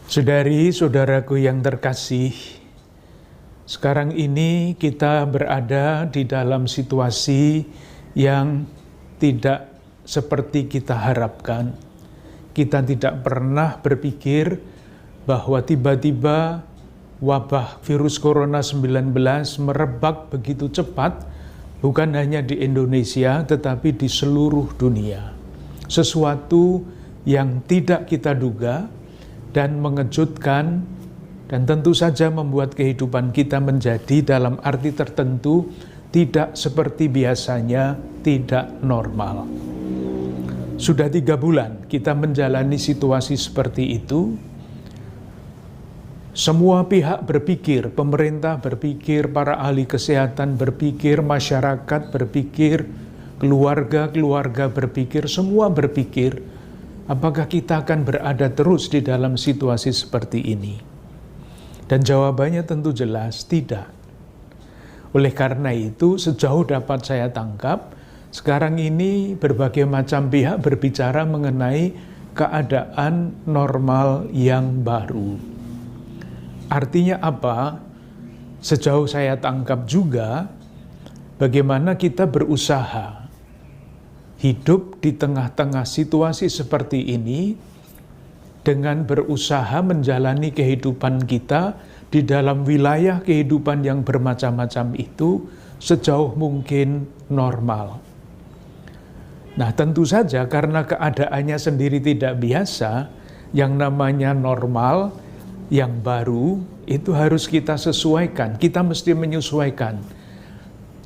Saudari-saudaraku yang terkasih, sekarang ini kita berada di dalam situasi yang tidak seperti kita harapkan. Kita tidak pernah berpikir bahwa tiba-tiba wabah virus corona 19 merebak begitu cepat, bukan hanya di Indonesia tetapi di seluruh dunia. Sesuatu yang tidak kita duga dan mengejutkan, dan tentu saja membuat kehidupan kita menjadi dalam arti tertentu tidak seperti biasanya, tidak normal. Sudah 3 bulan kita menjalani situasi seperti itu. Semua pihak berpikir, pemerintah berpikir, para ahli kesehatan berpikir, masyarakat berpikir, keluarga berpikir, semua berpikir, apakah kita akan berada terus di dalam situasi seperti ini? Dan jawabannya tentu jelas, tidak. Oleh karena itu, sejauh dapat saya tangkap, sekarang ini berbagai macam pihak berbicara mengenai keadaan normal yang baru. Artinya apa? Sejauh saya tangkap juga, bagaimana kita berusaha hidup di tengah-tengah situasi seperti ini dengan berusaha menjalani kehidupan kita di dalam wilayah kehidupan yang bermacam-macam itu sejauh mungkin normal. Nah, tentu saja karena keadaannya sendiri tidak biasa, yang namanya normal, yang baru, itu harus kita sesuaikan. Kita mesti menyesuaikan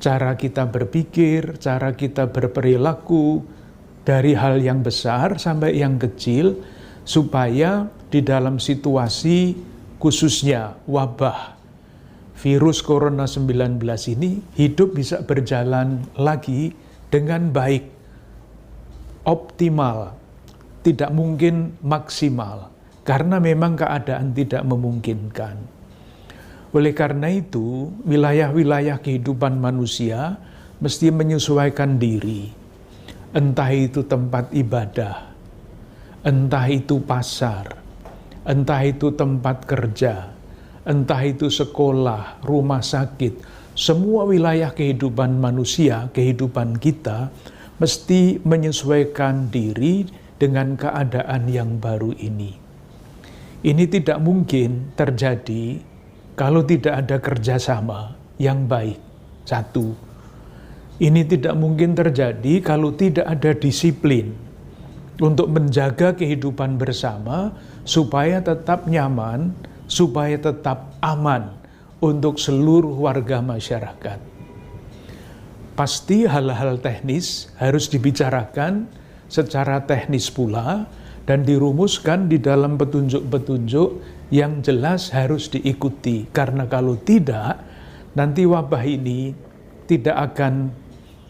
cara kita berpikir, cara kita berperilaku, dari hal yang besar sampai yang kecil, supaya di dalam situasi khususnya wabah virus corona 19 ini, hidup bisa berjalan lagi dengan baik, optimal, tidak mungkin maksimal, karena memang keadaan tidak memungkinkan. Oleh karena itu, wilayah-wilayah kehidupan manusia mesti menyesuaikan diri. Entah itu tempat ibadah, entah itu pasar, entah itu tempat kerja, entah itu sekolah, rumah sakit, semua wilayah kehidupan manusia, kehidupan kita, mesti menyesuaikan diri dengan keadaan yang baru ini. Ini tidak mungkin terjadi kalau tidak ada kerjasama yang baik. Satu, ini tidak mungkin terjadi kalau tidak ada disiplin untuk menjaga kehidupan bersama supaya tetap nyaman, supaya tetap aman untuk seluruh warga masyarakat. Pasti hal-hal teknis harus dibicarakan secara teknis pula dan dirumuskan di dalam petunjuk-petunjuk yang jelas harus diikuti. Karena kalau tidak, nanti wabah ini tidak akan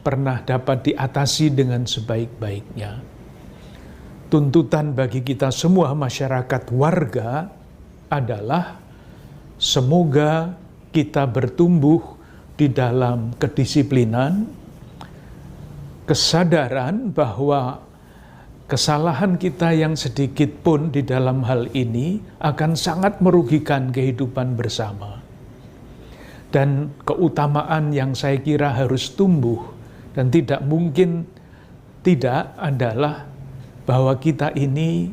pernah dapat diatasi dengan sebaik-baiknya. Tuntutan bagi kita semua masyarakat warga adalah semoga kita bertumbuh di dalam kedisiplinan, kesadaran bahwa kesalahan kita yang sedikit pun di dalam hal ini akan sangat merugikan kehidupan bersama. Dan keutamaan yang saya kira harus tumbuh dan tidak mungkin tidak adalah bahwa kita ini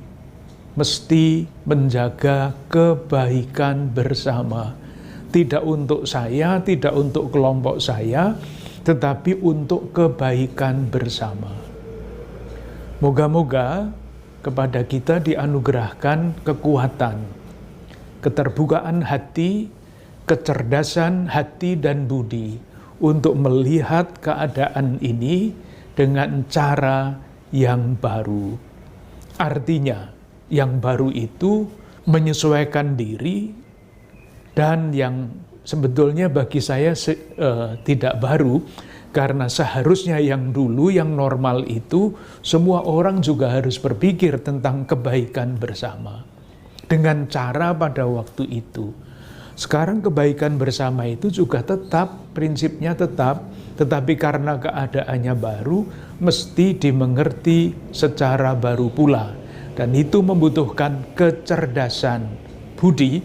mesti menjaga kebaikan bersama. Tidak untuk saya, tidak untuk kelompok saya, tetapi untuk kebaikan bersama. Moga-moga kepada kita dianugerahkan kekuatan, keterbukaan hati, kecerdasan hati dan budi untuk melihat keadaan ini dengan cara yang baru. Artinya, yang baru itu menyesuaikan diri, dan yang sebetulnya bagi saya tidak baru, karena seharusnya yang dulu, yang normal itu, semua orang juga harus berpikir tentang kebaikan bersama. Dengan cara pada waktu itu. Sekarang kebaikan bersama itu juga tetap, prinsipnya tetap, tetapi karena keadaannya baru, mesti dimengerti secara baru pula. Dan itu membutuhkan kecerdasan budi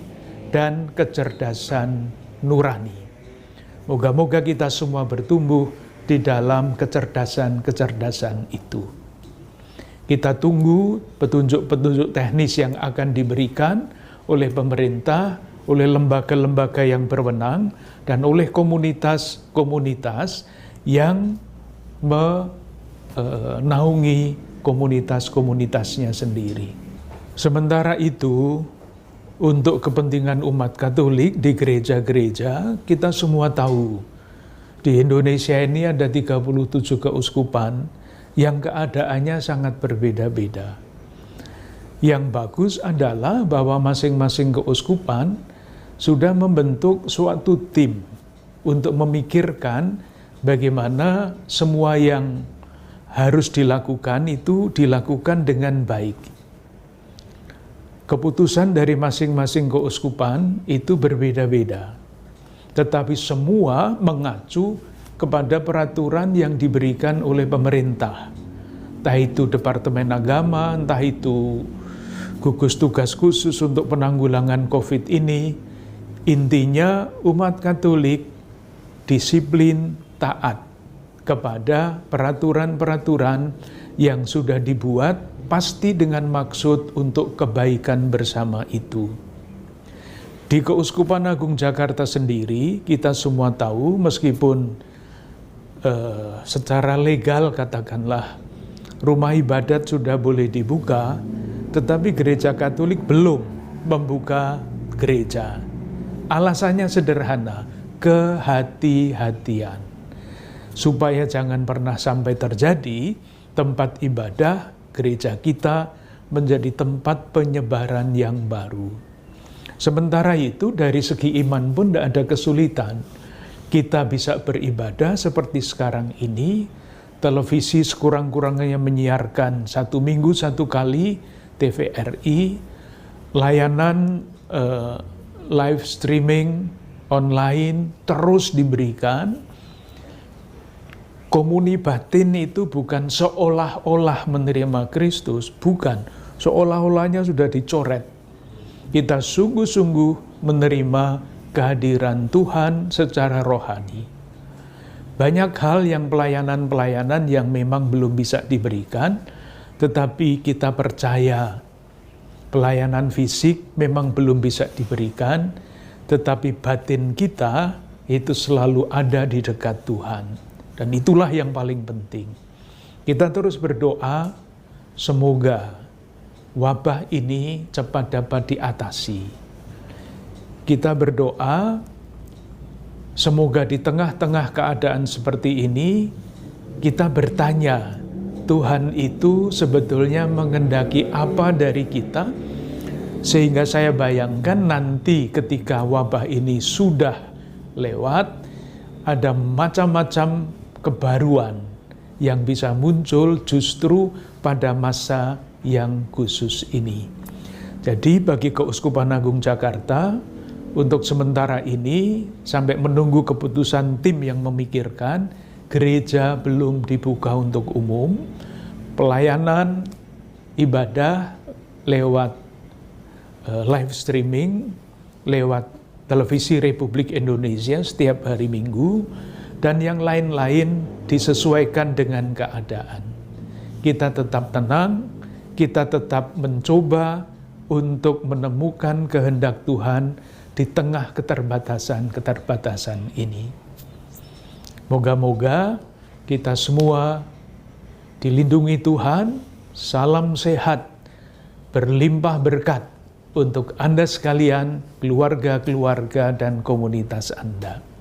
dan kecerdasan nurani. Moga-moga kita semua bertumbuh di dalam kecerdasan-kecerdasan itu. Kita tunggu petunjuk-petunjuk teknis yang akan diberikan oleh pemerintah, oleh lembaga-lembaga yang berwenang, dan oleh komunitas-komunitas yang menaungi komunitas-komunitasnya sendiri. Sementara itu, untuk kepentingan umat Katolik di gereja-gereja, kita semua tahu di Indonesia ini ada 37 keuskupan yang keadaannya sangat berbeda-beda. Yang bagus adalah bahwa masing-masing keuskupan sudah membentuk suatu tim untuk memikirkan bagaimana semua yang harus dilakukan itu dilakukan dengan baik. Keputusan dari masing-masing keuskupan itu berbeda-beda, tetapi semua mengacu kepada peraturan yang diberikan oleh pemerintah. Entah itu Departemen Agama, entah itu gugus tugas khusus untuk penanggulangan COVID ini. Intinya umat Katolik disiplin taat kepada peraturan-peraturan yang sudah dibuat, pasti dengan maksud untuk kebaikan bersama itu. Di Keuskupan Agung Jakarta sendiri, kita semua tahu meskipun secara legal katakanlah rumah ibadat sudah boleh dibuka, tetapi gereja Katolik belum membuka gereja. Alasannya sederhana, kehati-hatian. Supaya jangan pernah sampai terjadi tempat ibadah gereja kita menjadi tempat penyebaran yang baru. Sementara itu dari segi iman pun tidak ada kesulitan. Kita bisa beribadah seperti sekarang ini. Televisi sekurang-kurangnya menyiarkan 1 minggu 1 kali TVRI. Layanan live streaming online terus diberikan. Komuni batin itu bukan seolah-olah menerima Kristus, bukan. Seolah-olahnya sudah dicoret. Kita sungguh-sungguh menerima kehadiran Tuhan secara rohani. Banyak hal yang pelayanan-pelayanan yang memang belum bisa diberikan, tetapi kita percaya pelayanan fisik memang belum bisa diberikan, tetapi batin kita itu selalu ada di dekat Tuhan. Dan itulah yang paling penting. Kita terus berdoa, semoga wabah ini cepat dapat diatasi. Kita berdoa, semoga di tengah-tengah keadaan seperti ini, kita bertanya, Tuhan itu sebetulnya menghendaki apa dari kita? Sehingga saya bayangkan nanti ketika wabah ini sudah lewat, ada macam-macam kebaruan yang bisa muncul justru pada masa yang khusus ini. Jadi bagi Keuskupan Agung Jakarta, untuk sementara ini sampai menunggu keputusan tim yang memikirkan, gereja belum dibuka untuk umum, pelayanan ibadah lewat live streaming, lewat televisi Republik Indonesia setiap hari Minggu, dan yang lain-lain disesuaikan dengan keadaan. Kita tetap tenang, kita tetap mencoba untuk menemukan kehendak Tuhan di tengah keterbatasan-keterbatasan ini. Moga-moga kita semua dilindungi Tuhan, salam sehat, berlimpah berkat untuk Anda sekalian, keluarga-keluarga dan komunitas Anda.